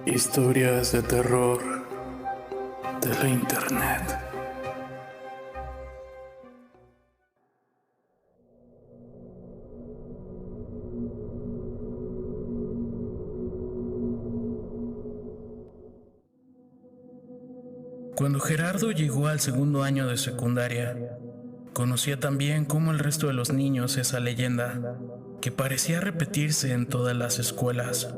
Historias de terror de la internet. Cuando Gerardo llegó al segundo año de secundaria, conocía también como el resto de los niños esa leyenda que parecía repetirse en todas las escuelas.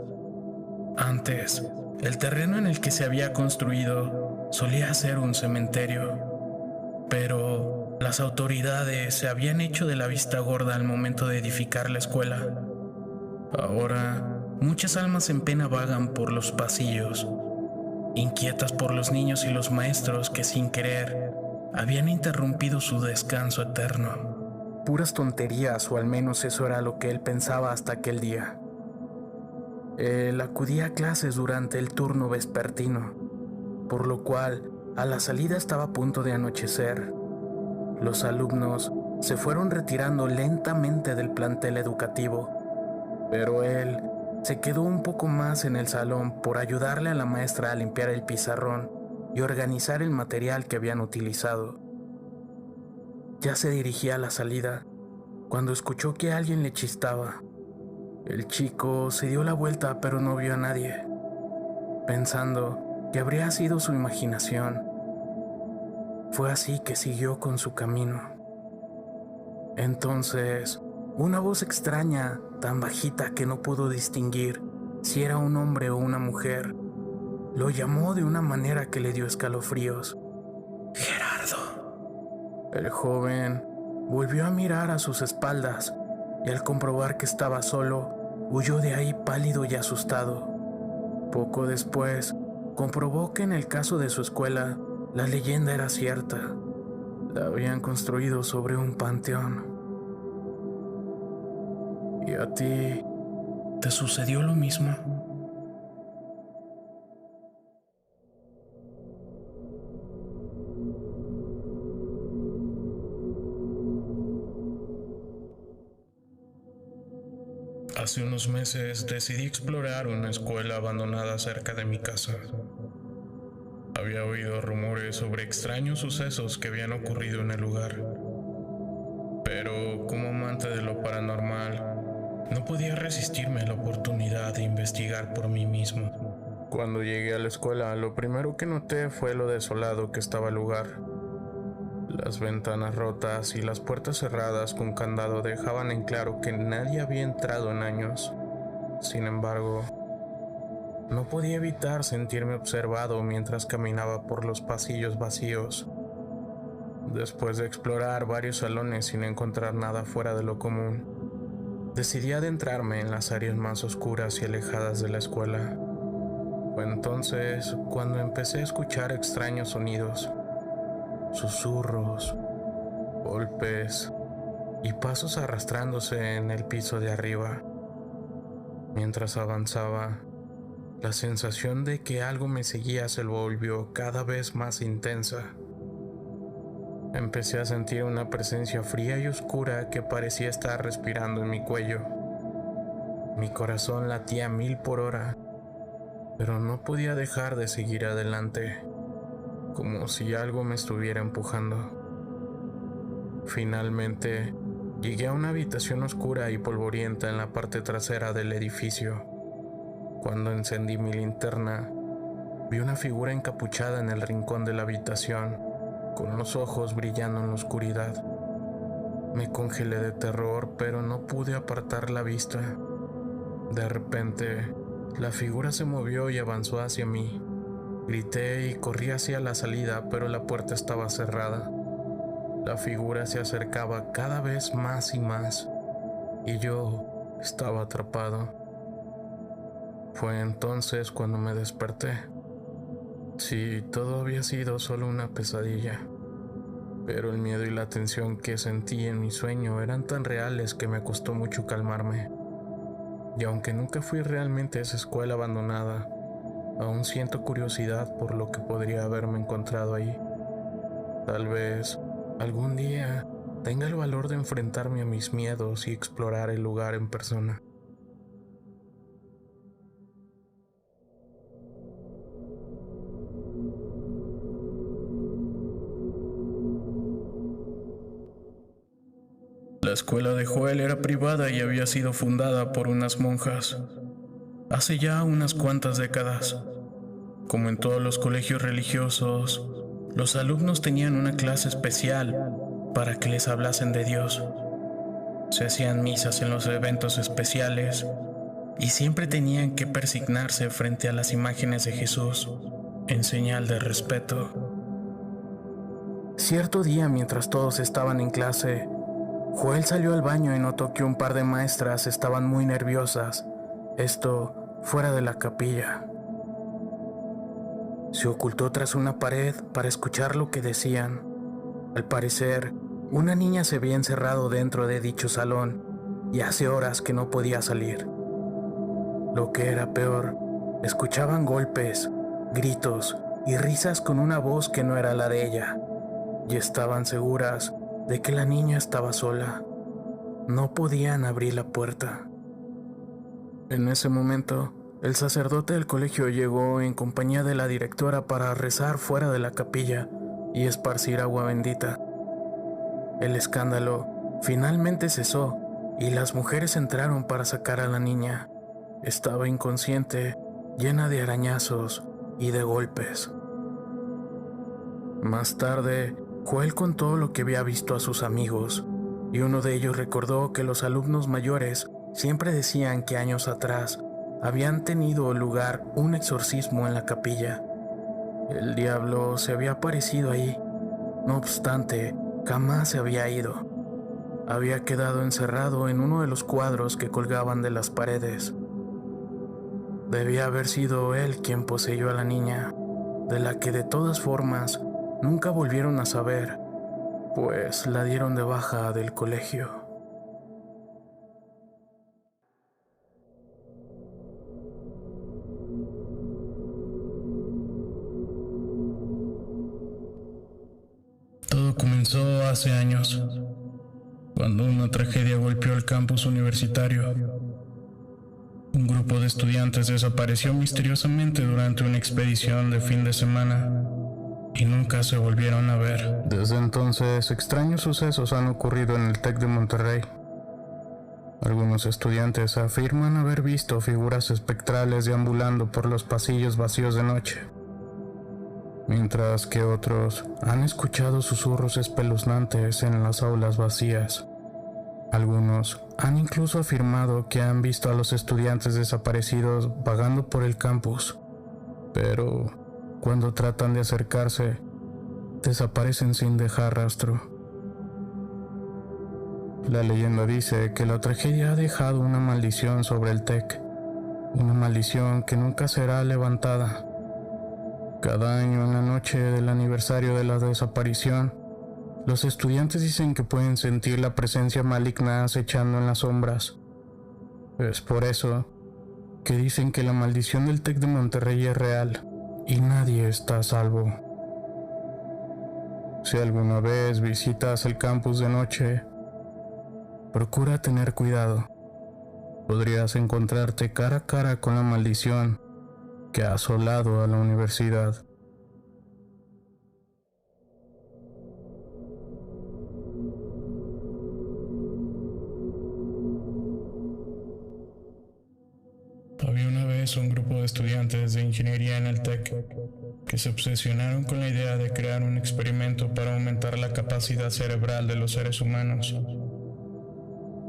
Antes, el terreno en el que se había construido solía ser un cementerio, pero las autoridades se habían hecho de la vista gorda al momento de edificar la escuela. Ahora, muchas almas en pena vagan por los pasillos, inquietas por los niños y los maestros que sin querer habían interrumpido su descanso eterno. Puras tonterías, o al menos eso era lo que él pensaba hasta aquel día. Él acudía a clases durante el turno vespertino, por lo cual a la salida estaba a punto de anochecer. Los alumnos se fueron retirando lentamente del plantel educativo, pero él se quedó un poco más en el salón por ayudarle a la maestra a limpiar el pizarrón y organizar el material que habían utilizado. Ya se dirigía a la salida cuando escuchó que alguien le chistaba. El chico se dio la vuelta pero no vio a nadie, pensando que habría sido su imaginación. Fue así que siguió con su camino. Entonces, una voz extraña, tan bajita que no pudo distinguir si era un hombre o una mujer, lo llamó de una manera que le dio escalofríos. ¡Gerardo! El joven volvió a mirar a sus espaldas y al comprobar que estaba solo, huyó de ahí pálido y asustado. Poco después, comprobó que en el caso de su escuela, la leyenda era cierta. La habían construido sobre un panteón. ¿Y a ti te sucedió lo mismo? Hace unos meses decidí explorar una escuela abandonada cerca de mi casa. Había oído rumores sobre extraños sucesos que habían ocurrido en el lugar, pero como amante de lo paranormal, no podía resistirme a la oportunidad de investigar por mí mismo. Cuando llegué a la escuela, lo primero que noté fue lo desolado que estaba el lugar. Las ventanas rotas y las puertas cerradas con candado dejaban en claro que nadie había entrado en años. Sin embargo, no podía evitar sentirme observado mientras caminaba por los pasillos vacíos. Después de explorar varios salones sin encontrar nada fuera de lo común, decidí adentrarme en las áreas más oscuras y alejadas de la escuela. Fue entonces cuando empecé a escuchar extraños sonidos, susurros, golpes y pasos arrastrándose en el piso de arriba. Mientras avanzaba, la sensación de que algo me seguía se volvió cada vez más intensa. Empecé a sentir una presencia fría y oscura que parecía estar respirando en mi cuello. Mi corazón latía a 1000 por hora, pero no podía dejar de seguir adelante, como si algo me estuviera empujando. Finalmente, llegué a una habitación oscura y polvorienta en la parte trasera del edificio. Cuando encendí mi linterna, vi una figura encapuchada en el rincón de la habitación, con los ojos brillando en la oscuridad. Me congelé de terror, pero no pude apartar la vista. De repente, la figura se movió y avanzó hacia mí. Grité y corrí hacia la salida, pero la puerta estaba cerrada. La figura se acercaba cada vez más y más, y yo estaba atrapado. Fue entonces cuando me desperté. Sí, todo había sido solo una pesadilla, pero el miedo y la tensión que sentí en mi sueño eran tan reales que me costó mucho calmarme. Y aunque nunca fui realmente a esa escuela abandonada, aún siento curiosidad por lo que podría haberme encontrado ahí. Tal vez algún día tenga el valor de enfrentarme a mis miedos y explorar el lugar en persona. La escuela de Joel era privada y había sido fundada por unas monjas hace ya unas cuantas décadas. Como en todos los colegios religiosos, los alumnos tenían una clase especial para que les hablasen de Dios. Se hacían misas en los eventos especiales y siempre tenían que persignarse frente a las imágenes de Jesús en señal de respeto. Cierto día, mientras todos estaban en clase, Joel salió al baño y notó que un par de maestras estaban muy nerviosas, esto fuera de la capilla. Se ocultó tras una pared para escuchar lo que decían. Al parecer, una niña se había encerrado dentro de dicho salón y hace horas que no podía salir. Lo que era peor, escuchaban golpes, gritos y risas con una voz que no era la de ella, y estaban seguras de que la niña estaba sola. No podían abrir la puerta. En ese momento, el sacerdote del colegio llegó en compañía de la directora para rezar fuera de la capilla y esparcir agua bendita. El escándalo finalmente cesó y las mujeres entraron para sacar a la niña. Estaba inconsciente, llena de arañazos y de golpes. Más tarde, Joel contó lo que había visto a sus amigos, y uno de ellos recordó que los alumnos mayores siempre decían que años atrás habían tenido lugar un exorcismo en la capilla. El diablo se había aparecido ahí. No obstante, jamás se había ido. Había quedado encerrado en uno de los cuadros que colgaban de las paredes. Debía haber sido él quien poseyó a la niña, de la que de todas formas nunca volvieron a saber, pues la dieron de baja del colegio. Todo comenzó hace años, cuando una tragedia golpeó el campus universitario. Un grupo de estudiantes desapareció misteriosamente durante una expedición de fin de semana y nunca se volvieron a ver. Desde entonces, extraños sucesos han ocurrido en el TEC de Monterrey. Algunos estudiantes afirman haber visto figuras espectrales deambulando por los pasillos vacíos de noche, mientras que otros han escuchado susurros espeluznantes en las aulas vacías. Algunos han incluso afirmado que han visto a los estudiantes desaparecidos vagando por el campus, pero cuando tratan de acercarse, desaparecen sin dejar rastro. La leyenda dice que la tragedia ha dejado una maldición sobre el TEC, una maldición que nunca será levantada. Cada año, en la noche del aniversario de la desaparición, los estudiantes dicen que pueden sentir la presencia maligna acechando en las sombras. Es por eso que dicen que la maldición del TEC de Monterrey es real y nadie está a salvo. Si alguna vez visitas el campus de noche, procura tener cuidado. Podrías encontrarte cara a cara con la maldición que ha asolado a la universidad. Había una vez un grupo de estudiantes de ingeniería en el TEC que se obsesionaron con la idea de crear un experimento para aumentar la capacidad cerebral de los seres humanos.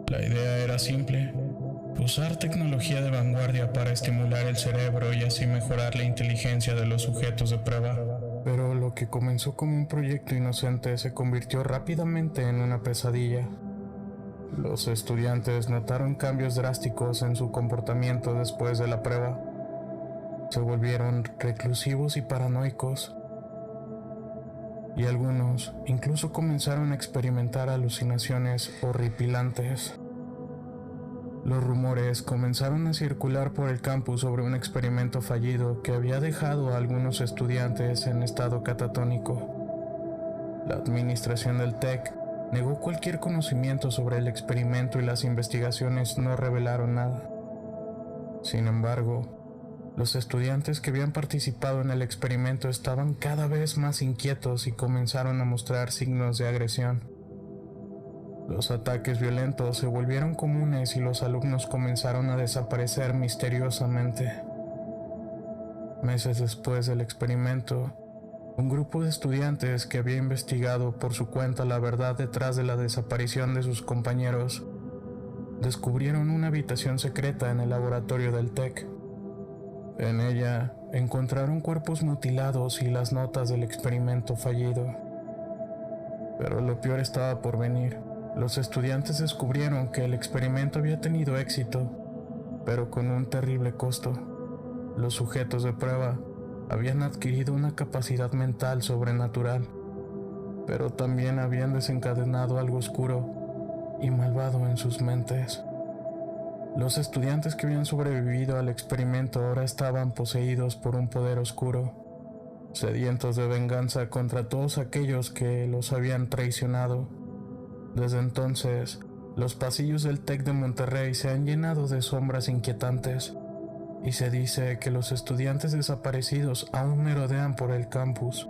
La idea era simple: usar tecnología de vanguardia para estimular el cerebro y así mejorar la inteligencia de los sujetos de prueba. Pero lo que comenzó como un proyecto inocente se convirtió rápidamente en una pesadilla. Los estudiantes notaron cambios drásticos en su comportamiento después de la prueba. Se volvieron reclusivos y paranoicos, y algunos incluso comenzaron a experimentar alucinaciones horripilantes. Los rumores comenzaron a circular por el campus sobre un experimento fallido que había dejado a algunos estudiantes en estado catatónico. La administración del TEC negó cualquier conocimiento sobre el experimento y las investigaciones no revelaron nada. Sin embargo, los estudiantes que habían participado en el experimento estaban cada vez más inquietos y comenzaron a mostrar signos de agresión. Los ataques violentos se volvieron comunes y los alumnos comenzaron a desaparecer misteriosamente. Meses después del experimento, un grupo de estudiantes que había investigado por su cuenta la verdad detrás de la desaparición de sus compañeros, descubrieron una habitación secreta en el laboratorio del TEC. En ella encontraron cuerpos mutilados y las notas del experimento fallido. Pero lo peor estaba por venir. Los estudiantes descubrieron que el experimento había tenido éxito, pero con un terrible costo. Los sujetos de prueba habían adquirido una capacidad mental sobrenatural, pero también habían desencadenado algo oscuro y malvado en sus mentes. Los estudiantes que habían sobrevivido al experimento ahora estaban poseídos por un poder oscuro, sedientos de venganza contra todos aquellos que los habían traicionado. Desde entonces, los pasillos del TEC de Monterrey se han llenado de sombras inquietantes, y se dice que los estudiantes desaparecidos aún merodean por el campus,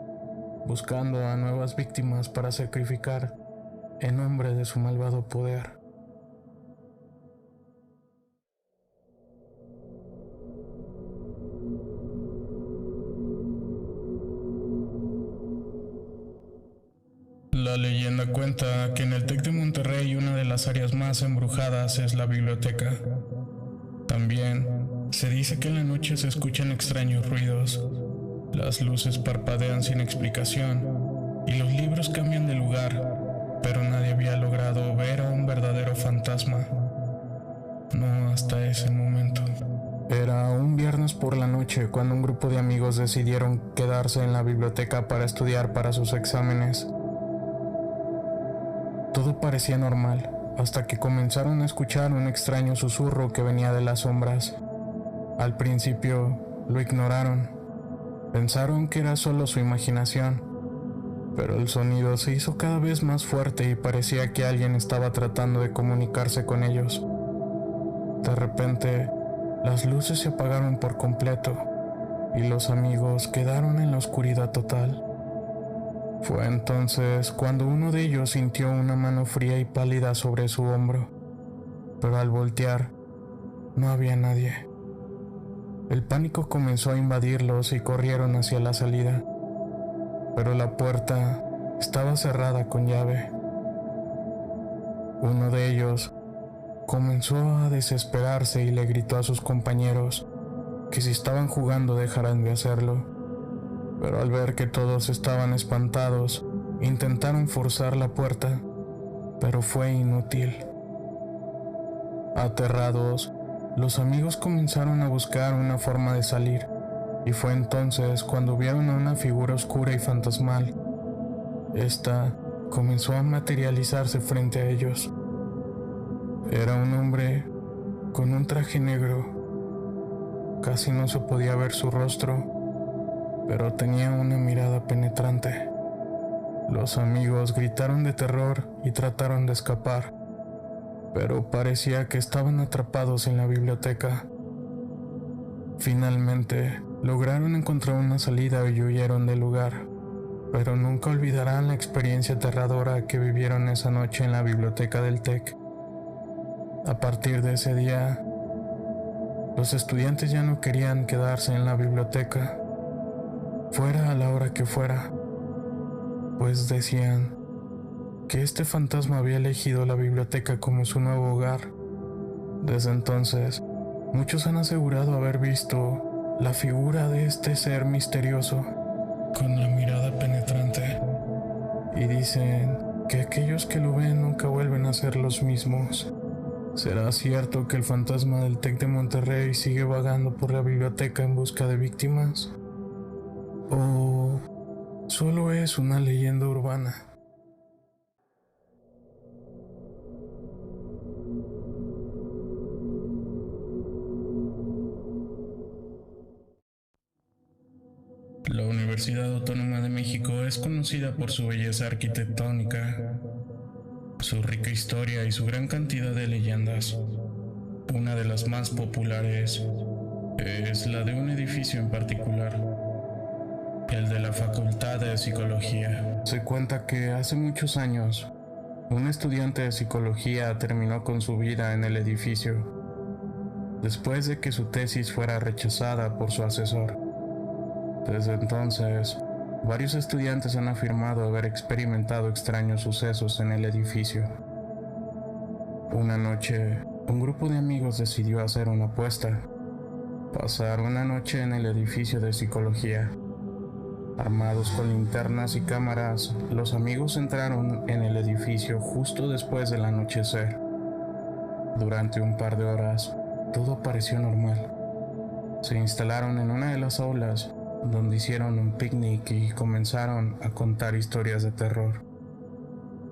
buscando a nuevas víctimas para sacrificar en nombre de su malvado poder. La leyenda cuenta que en el TEC de Monterrey una de las áreas más embrujadas es la biblioteca. También se dice que en la noche se escuchan extraños ruidos, las luces parpadean sin explicación y los libros cambian de lugar, pero nadie había logrado ver a un verdadero fantasma. No hasta ese momento. Era un viernes por la noche cuando un grupo de amigos decidieron quedarse en la biblioteca para estudiar para sus exámenes. Todo parecía normal, hasta que comenzaron a escuchar un extraño susurro que venía de las sombras. Al principio lo ignoraron, pensaron que era solo su imaginación, pero el sonido se hizo cada vez más fuerte y parecía que alguien estaba tratando de comunicarse con ellos. De repente, las luces se apagaron por completo y los amigos quedaron en la oscuridad total. Fue entonces cuando uno de ellos sintió una mano fría y pálida sobre su hombro, pero al voltear, no había nadie. El pánico comenzó a invadirlos y corrieron hacia la salida, pero la puerta estaba cerrada con llave. Uno de ellos comenzó a desesperarse y le gritó a sus compañeros que si estaban jugando dejaran de hacerlo. Pero al ver que todos estaban espantados, intentaron forzar la puerta, pero fue inútil. Aterrados, los amigos comenzaron a buscar una forma de salir, y fue entonces cuando vieron a una figura oscura y fantasmal. Esta comenzó a materializarse frente a ellos. Era un hombre con un traje negro. Casi no se podía ver su rostro, pero tenía una mirada penetrante. Los amigos gritaron de terror y trataron de escapar, pero parecía que estaban atrapados en la biblioteca. Finalmente, lograron encontrar una salida y huyeron del lugar, pero nunca olvidarán la experiencia aterradora que vivieron esa noche en la biblioteca del TEC. A partir de ese día, los estudiantes ya no querían quedarse en la biblioteca, fuera a la hora que fuera, pues decían que este fantasma había elegido la biblioteca como su nuevo hogar. Desde entonces, muchos han asegurado haber visto la figura de este ser misterioso con la mirada penetrante, y dicen que aquellos que lo ven nunca vuelven a ser los mismos. ¿Será cierto que el fantasma del TEC de Monterrey sigue vagando por la biblioteca en busca de víctimas? ¿O solo es una leyenda urbana? La Universidad Autónoma de México es conocida por su belleza arquitectónica, su rica historia y su gran cantidad de leyendas. Una de las más populares es la de un edificio en particular, el de la Facultad de Psicología. Se cuenta que hace muchos años, Un estudiante de psicología terminó con su vida en el edificio, después de que su tesis fuera rechazada por su asesor. Desde entonces, varios estudiantes han afirmado haber experimentado extraños sucesos en el edificio. Una noche, un grupo de amigos decidió hacer una apuesta: pasar una noche en el edificio de psicología. Armados con linternas y cámaras, los amigos entraron en el edificio justo después del anochecer. Durante un par de horas, todo pareció normal. Se instalaron en una de las aulas, donde hicieron un picnic y comenzaron a contar historias de terror.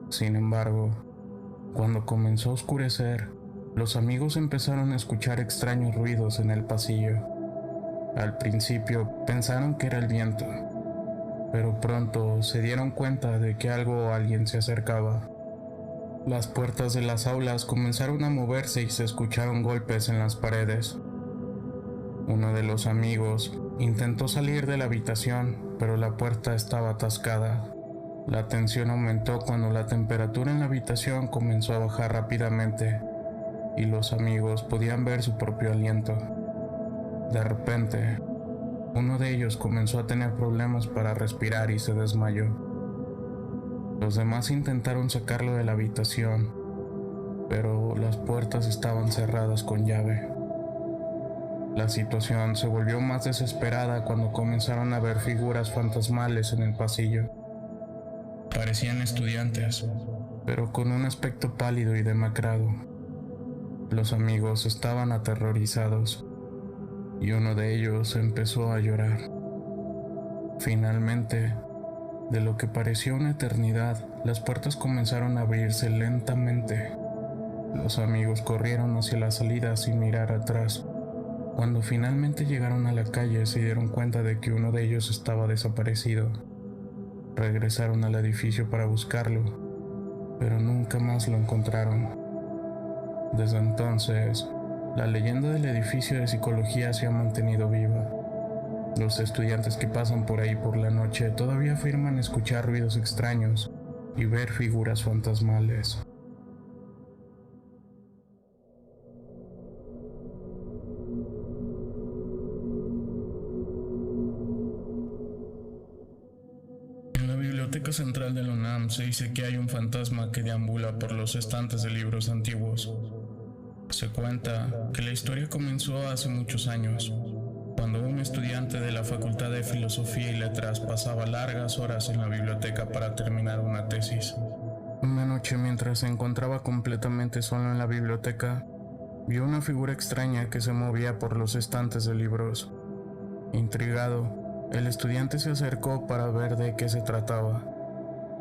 Sin embargo, cuando comenzó a oscurecer, los amigos empezaron a escuchar extraños ruidos en el pasillo. Al principio pensaron que era el viento, pero pronto se dieron cuenta de que algo o alguien se acercaba. Las puertas de las aulas comenzaron a moverse y se escucharon golpes en las paredes. Uno de los amigos intentó salir de la habitación, pero la puerta estaba atascada. La tensión aumentó cuando la temperatura en la habitación comenzó a bajar rápidamente y los amigos podían ver su propio aliento. De repente, uno de ellos comenzó a tener problemas para respirar y se desmayó. Los demás intentaron sacarlo de la habitación, pero las puertas estaban cerradas con llave. La situación se volvió más desesperada cuando comenzaron a ver figuras fantasmales en el pasillo. Parecían estudiantes, pero con un aspecto pálido y demacrado. Los amigos estaban aterrorizados y uno de ellos empezó a llorar. Finalmente, de lo que pareció una eternidad, las puertas comenzaron a abrirse lentamente. Los amigos corrieron hacia la salida sin mirar atrás. Cuando finalmente llegaron a la calle, se dieron cuenta de que uno de ellos estaba desaparecido. Regresaron al edificio para buscarlo, pero nunca más lo encontraron. Desde entonces, la leyenda del edificio de psicología se ha mantenido viva. Los estudiantes que pasan por ahí por la noche todavía afirman escuchar ruidos extraños y ver figuras fantasmales. En la Biblioteca Central de la UNAM se dice que hay un fantasma que deambula por los estantes de libros antiguos. Se cuenta que la historia comenzó hace muchos años, cuando un estudiante de la Facultad de Filosofía y Letras pasaba largas horas en la biblioteca para terminar una tesis. Una noche, mientras se encontraba completamente solo en la biblioteca, vio una figura extraña que se movía por los estantes de libros. Intrigado, el estudiante se acercó para ver de qué se trataba,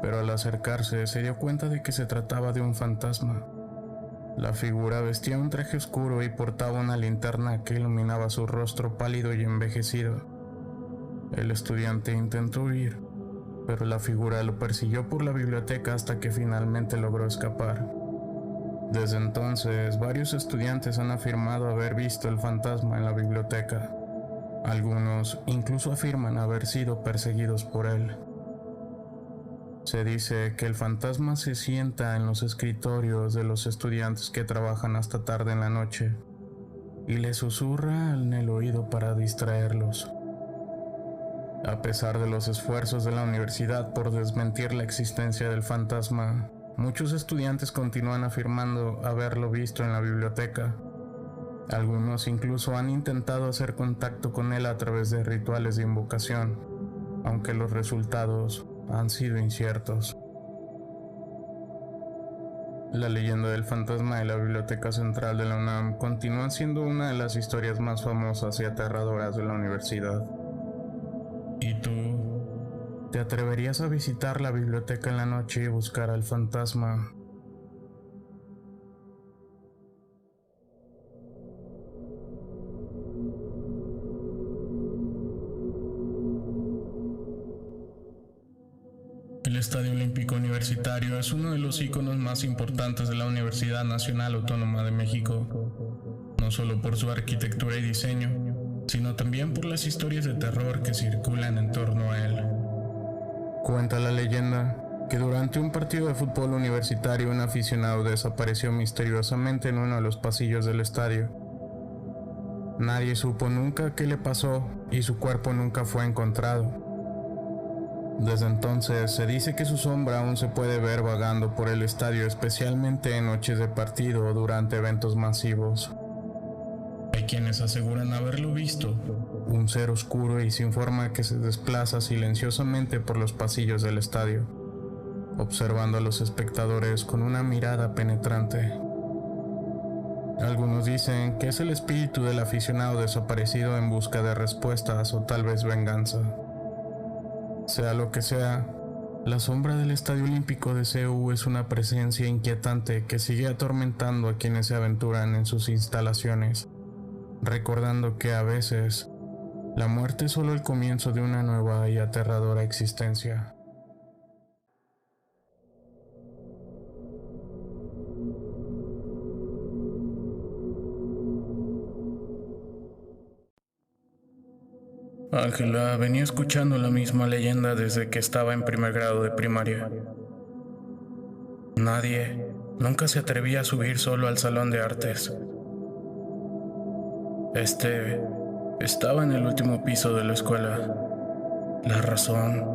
pero al acercarse se dio cuenta de que se trataba de un fantasma. La figura vestía un traje oscuro y portaba una linterna que iluminaba su rostro pálido y envejecido. El estudiante intentó huir, pero la figura lo persiguió por la biblioteca hasta que finalmente logró escapar. Desde entonces, varios estudiantes han afirmado haber visto el fantasma en la biblioteca. Algunos incluso afirman haber sido perseguidos por él. Se dice que el fantasma se sienta en los escritorios de los estudiantes que trabajan hasta tarde en la noche y les susurra en el oído para distraerlos. A pesar de los esfuerzos de la universidad por desmentir la existencia del fantasma, muchos estudiantes continúan afirmando haberlo visto en la biblioteca. Algunos incluso han intentado hacer contacto con él a través de rituales de invocación, aunque los resultados han sido inciertos. La leyenda del fantasma de la Biblioteca Central de la UNAM continúa siendo una de las historias más famosas y aterradoras de la universidad. ¿Y tú? ¿Te atreverías a visitar la biblioteca en la noche y buscar al fantasma? El Estadio Olímpico Universitario es uno de los íconos más importantes de la Universidad Nacional Autónoma de México, no solo por su arquitectura y diseño, sino también por las historias de terror que circulan en torno a él. Cuenta la leyenda que durante un partido de fútbol universitario un aficionado desapareció misteriosamente en uno de los pasillos del estadio. Nadie supo nunca qué le pasó y su cuerpo nunca fue encontrado. Desde entonces se dice que su sombra aún se puede ver vagando por el estadio, especialmente en noches de partido o durante eventos masivos. Hay quienes aseguran haberlo visto, un ser oscuro y sin forma que se desplaza silenciosamente por los pasillos del estadio, observando a los espectadores con una mirada penetrante. Algunos dicen que es el espíritu del aficionado desaparecido en busca de respuestas o tal vez venganza. Sea lo que sea, la sombra del Estadio Olímpico de Seúl es una presencia inquietante que sigue atormentando a quienes se aventuran en sus instalaciones, recordando que a veces la muerte es solo el comienzo de una nueva y aterradora existencia. Ángela venía escuchando la misma leyenda desde que estaba en primer grado de primaria. Nadie nunca se atrevía a subir solo al salón de artes. Estaba en el último piso de la escuela. La razón: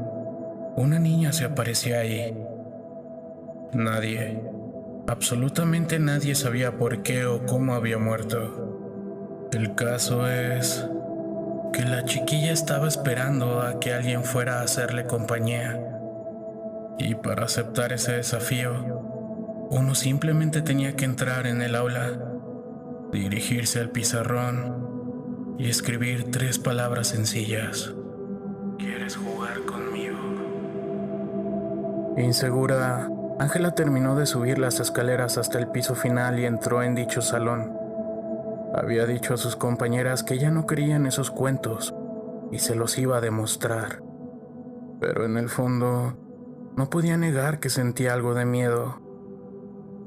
una niña se aparecía ahí. Nadie, absolutamente nadie sabía por qué o cómo había muerto. El caso es que la chiquilla estaba esperando a que alguien fuera a hacerle compañía. Y para aceptar ese desafío, uno simplemente tenía que entrar en el aula, dirigirse al pizarrón y escribir 3 palabras sencillas. ¿Quieres jugar conmigo? Insegura, Ángela terminó de subir las escaleras hasta el piso final y entró en dicho salón. Había dicho a sus compañeras que ella no creía en esos cuentos y se los iba a demostrar. Pero en el fondo, no podía negar que sentía algo de miedo.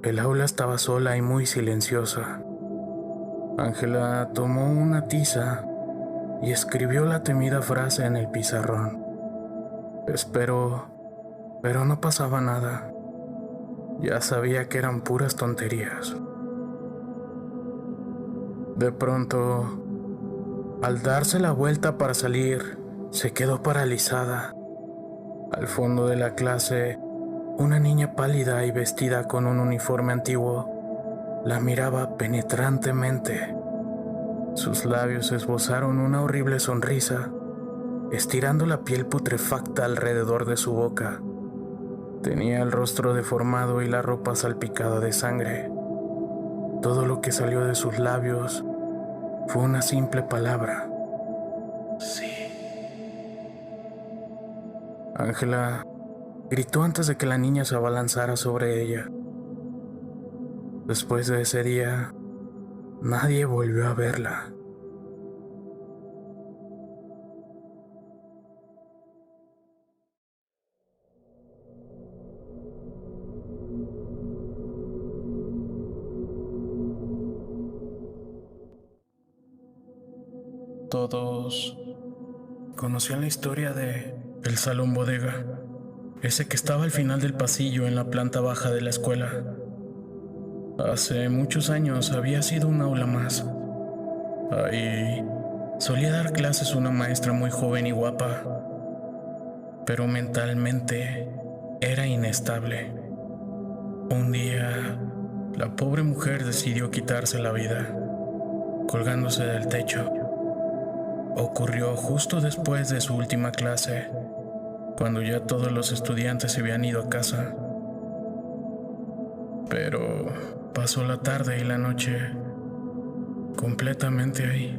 El aula estaba sola y muy silenciosa. Ángela tomó una tiza y escribió la temida frase en el pizarrón. Pero no pasaba nada. Ya sabía que eran puras tonterías. De pronto, al darse la vuelta para salir, se quedó paralizada. Al fondo de la clase, una niña pálida y vestida con un uniforme antiguo la miraba penetrantemente. Sus labios esbozaron una horrible sonrisa, estirando la piel putrefacta alrededor de su boca. Tenía el rostro deformado y la ropa salpicada de sangre. Todo lo que salió de sus labios fue una simple palabra: sí. Ángela gritó antes de que la niña se abalanzara sobre ella. Después de ese día, nadie volvió a verla. Todos conocían la historia de el salón bodega, ese que estaba al final del pasillo en la planta baja de la escuela. Hace muchos años había sido un aula más. Ahí solía dar clases una maestra muy joven y guapa, pero mentalmente era inestable. Un día, la pobre mujer decidió quitarse la vida, colgándose del techo. Ocurrió justo después de su última clase, cuando ya todos los estudiantes se habían ido a casa. Pero pasó la tarde y la noche completamente ahí.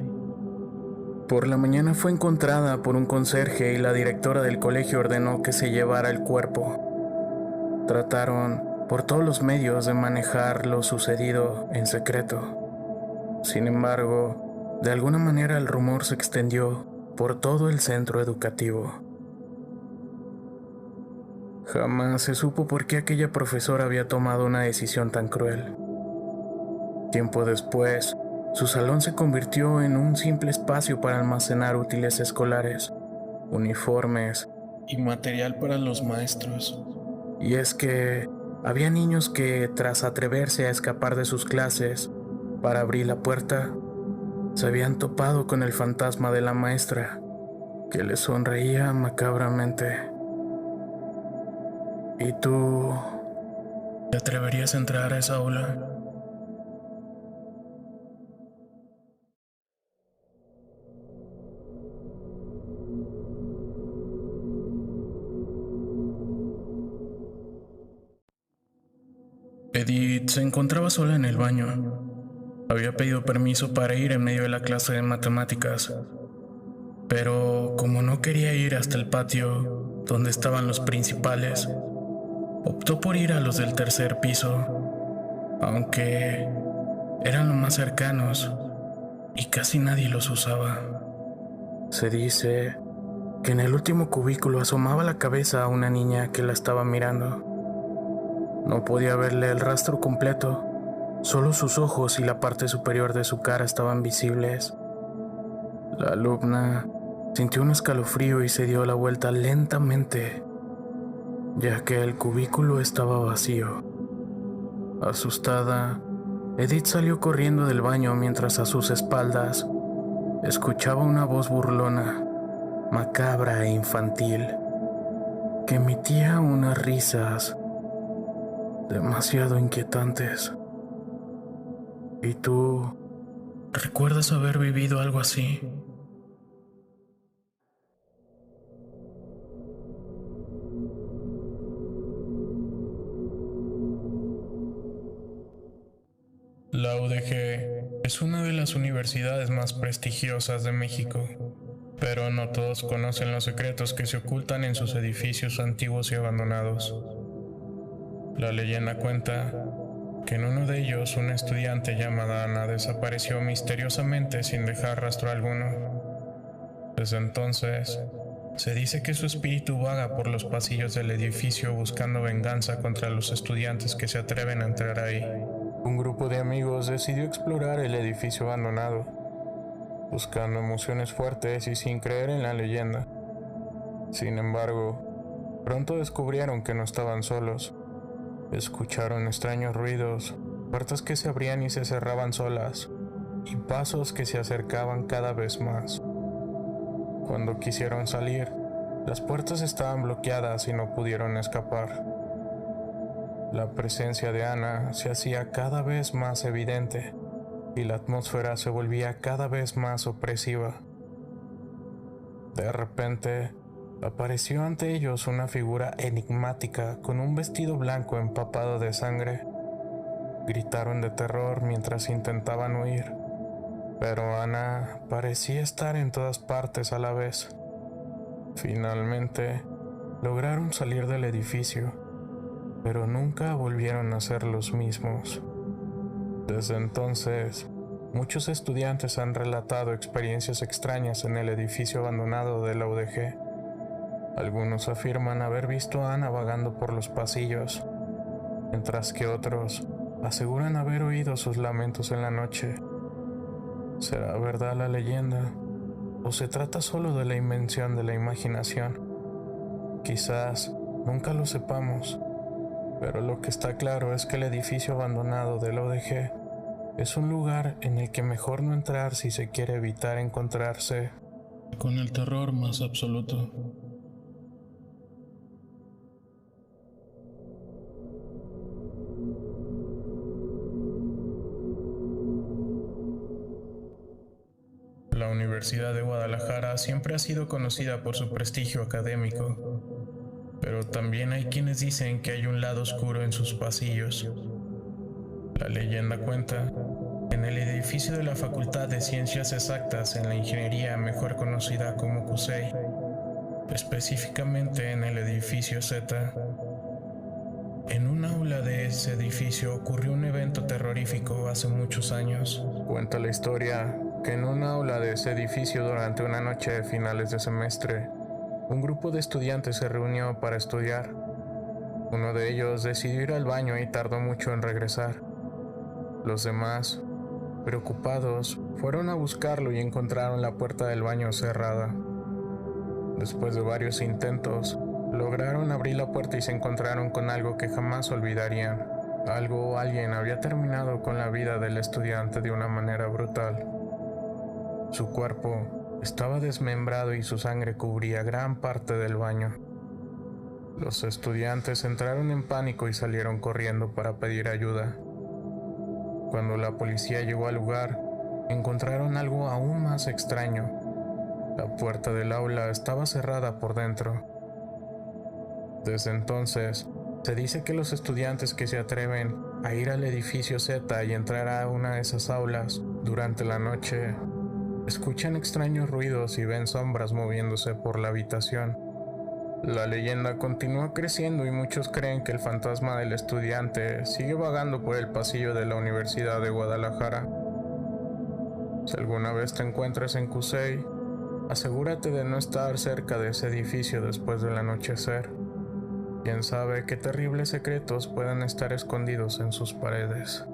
Por la mañana fue encontrada por un conserje y la directora del colegio ordenó que se llevara el cuerpo. Trataron por todos los medios de manejar lo sucedido en secreto. Sin embargo, de alguna manera el rumor se extendió por todo el centro educativo. Jamás se supo por qué aquella profesora había tomado una decisión tan cruel. Tiempo después, su salón se convirtió en un simple espacio para almacenar útiles escolares, uniformes y material para los maestros. Y es que había niños que, tras atreverse a escapar de sus clases para abrir la puerta, se habían topado con el fantasma de la maestra, que les sonreía macabramente. ¿Y tú te atreverías a entrar a esa aula? Edith se encontraba sola en el baño. Había pedido permiso para ir en medio de la clase de matemáticas, pero como no quería ir hasta el patio donde estaban los principales, optó por ir a los del tercer piso, aunque eran los más cercanos y casi nadie los usaba. Se dice que en el último cubículo asomaba la cabeza a una niña que la estaba mirando. No podía verle el rastro completo, solo sus ojos y la parte superior de su cara estaban visibles. La alumna sintió un escalofrío y se dio la vuelta lentamente, ya que el cubículo estaba vacío. Asustada, Edith salió corriendo del baño mientras a sus espaldas escuchaba una voz burlona, macabra e infantil, que emitía unas risas demasiado inquietantes. ¿Y tú recuerdas haber vivido algo así? La UDG es una de las universidades más prestigiosas de México, pero no todos conocen los secretos que se ocultan en sus edificios antiguos y abandonados. La leyenda cuenta que en uno de ellos una estudiante llamada Ana desapareció misteriosamente sin dejar rastro alguno. Desde entonces, se dice que su espíritu vaga por los pasillos del edificio buscando venganza contra los estudiantes que se atreven a entrar ahí. Un grupo de amigos decidió explorar el edificio abandonado, buscando emociones fuertes y sin creer en la leyenda. Sin embargo, pronto descubrieron que no estaban solos. Escucharon extraños ruidos, puertas que se abrían y se cerraban solas, y pasos que se acercaban cada vez más. Cuando quisieron salir, las puertas estaban bloqueadas y no pudieron escapar. La presencia de Ana se hacía cada vez más evidente, y la atmósfera se volvía cada vez más opresiva. De repente, apareció ante ellos una figura enigmática con un vestido blanco empapado de sangre. Gritaron de terror mientras intentaban huir, pero Ana parecía estar en todas partes a la vez. Finalmente, lograron salir del edificio, pero nunca volvieron a ser los mismos. Desde entonces, muchos estudiantes han relatado experiencias extrañas en el edificio abandonado de la UDG. Algunos afirman haber visto a Ana vagando por los pasillos, mientras que otros aseguran haber oído sus lamentos en la noche. ¿Será verdad la leyenda? ¿O se trata solo de la invención de la imaginación? Quizás nunca lo sepamos, pero lo que está claro es que el edificio abandonado de la UDG es un lugar en el que mejor no entrar si se quiere evitar encontrarse con el terror más absoluto. La Universidad de Guadalajara siempre ha sido conocida por su prestigio académico, pero también hay quienes dicen que hay un lado oscuro en sus pasillos. La leyenda cuenta que en el edificio de la Facultad de Ciencias Exactas en la Ingeniería, mejor conocida como CUSEI, específicamente en el edificio Z, en un aula de ese edificio ocurrió un evento terrorífico hace muchos años. Cuenta la historia que en un aula de ese edificio durante una noche de finales de semestre, un grupo de estudiantes se reunió para estudiar. Uno de ellos decidió ir al baño y tardó mucho en regresar. Los demás, preocupados, fueron a buscarlo y encontraron la puerta del baño cerrada. Después de varios intentos, Lograron abrir la puerta y se encontraron con algo que jamás olvidarían. Algo o alguien había terminado con la vida del estudiante de una manera brutal. Su cuerpo estaba desmembrado y su sangre cubría gran parte del baño. Los estudiantes entraron en pánico y salieron corriendo para pedir ayuda. Cuando la policía llegó al lugar, encontraron algo aún más extraño. La puerta del aula estaba cerrada por dentro. Desde entonces, se dice que los estudiantes que se atreven a ir al edificio Z y entrar a una de esas aulas durante la noche, escuchan extraños ruidos y ven sombras moviéndose por la habitación. La leyenda continúa creciendo y muchos creen que el fantasma del estudiante sigue vagando por el pasillo de la Universidad de Guadalajara. Si alguna vez te encuentras en Cusey, asegúrate de no estar cerca de ese edificio después del anochecer. Quién sabe qué terribles secretos puedan estar escondidos en sus paredes.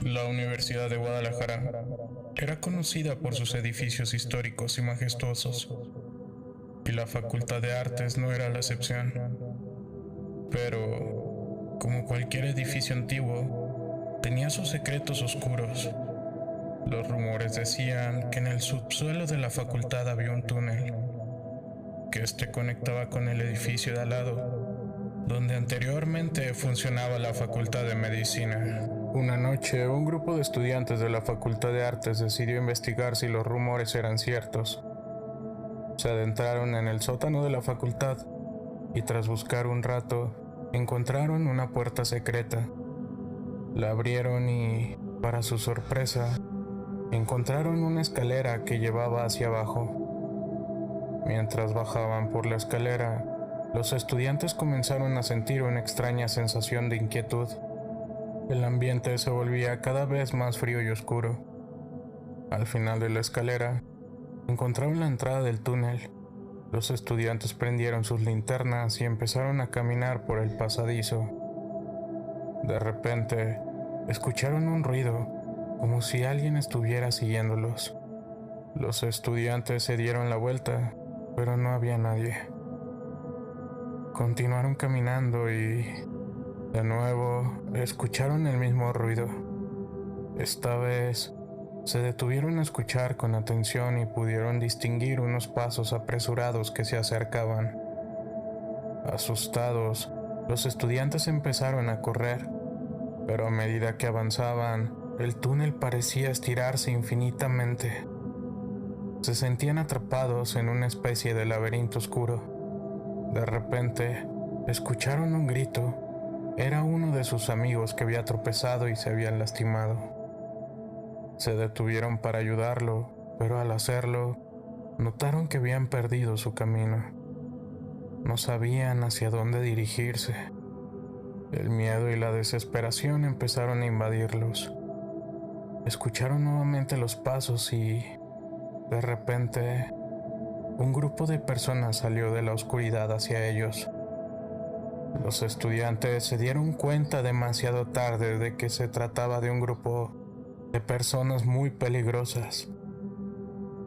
La Universidad de Guadalajara era conocida por sus edificios históricos y majestuosos, y la Facultad de Artes no era la excepción. Pero, como cualquier edificio antiguo, tenía sus secretos oscuros. Los rumores decían que en el subsuelo de la facultad había un túnel, que este conectaba con el edificio de al lado, donde anteriormente funcionaba la Facultad de Medicina. Una noche, un grupo de estudiantes de la Facultad de Artes decidió investigar si los rumores eran ciertos. Se adentraron en el sótano de la facultad y tras buscar un rato, encontraron una puerta secreta. La abrieron y, para su sorpresa, encontraron una escalera que llevaba hacia abajo. Mientras bajaban por la escalera, los estudiantes comenzaron a sentir una extraña sensación de inquietud. El ambiente se volvía cada vez más frío y oscuro. Al final de la escalera, encontraron la entrada del túnel. Los estudiantes prendieron sus linternas y empezaron a caminar por el pasadizo. De repente, escucharon un ruido, como si alguien estuviera siguiéndolos. Los estudiantes se dieron la vuelta, pero no había nadie. Continuaron caminando y, de nuevo, escucharon el mismo ruido. Esta vez, se detuvieron a escuchar con atención y pudieron distinguir unos pasos apresurados que se acercaban. Asustados, los estudiantes empezaron a correr, pero a medida que avanzaban, el túnel parecía estirarse infinitamente. Se sentían atrapados en una especie de laberinto oscuro. De repente, escucharon un grito. Era uno de sus amigos que había tropezado y se habían lastimado. Se detuvieron para ayudarlo, pero al hacerlo, notaron que habían perdido su camino. No sabían hacia dónde dirigirse. El miedo y la desesperación empezaron a invadirlos. Escucharon nuevamente los pasos y, de repente, un grupo de personas salió de la oscuridad hacia ellos. Los estudiantes se dieron cuenta demasiado tarde de que se trataba de un grupo de personas muy peligrosas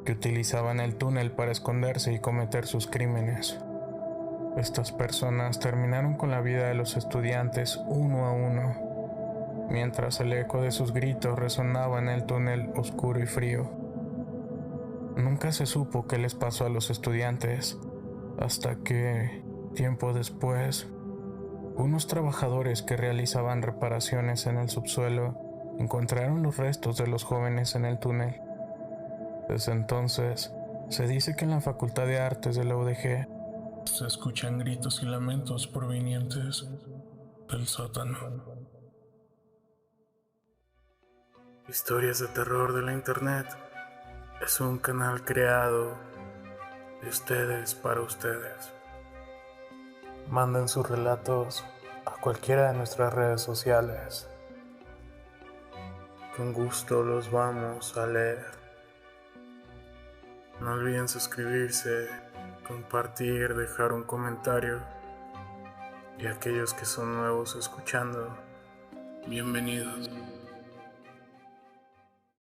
que utilizaban el túnel para esconderse y cometer sus crímenes. Estas personas terminaron con la vida de los estudiantes uno a uno, mientras el eco de sus gritos resonaba en el túnel oscuro y frío. Nunca se supo qué les pasó a los estudiantes, hasta que, tiempo después, unos trabajadores que realizaban reparaciones en el subsuelo encontraron los restos de los jóvenes en el túnel. Desde entonces, se dice que en la Facultad de Artes de la UDG se escuchan gritos y lamentos provenientes del sótano. Historias de terror de la internet es un canal creado de ustedes para ustedes. Manden sus relatos a cualquiera de nuestras redes sociales. Con gusto los vamos a leer. No olviden suscribirse, compartir, dejar un comentario. Y aquellos que son nuevos escuchando, bienvenidos.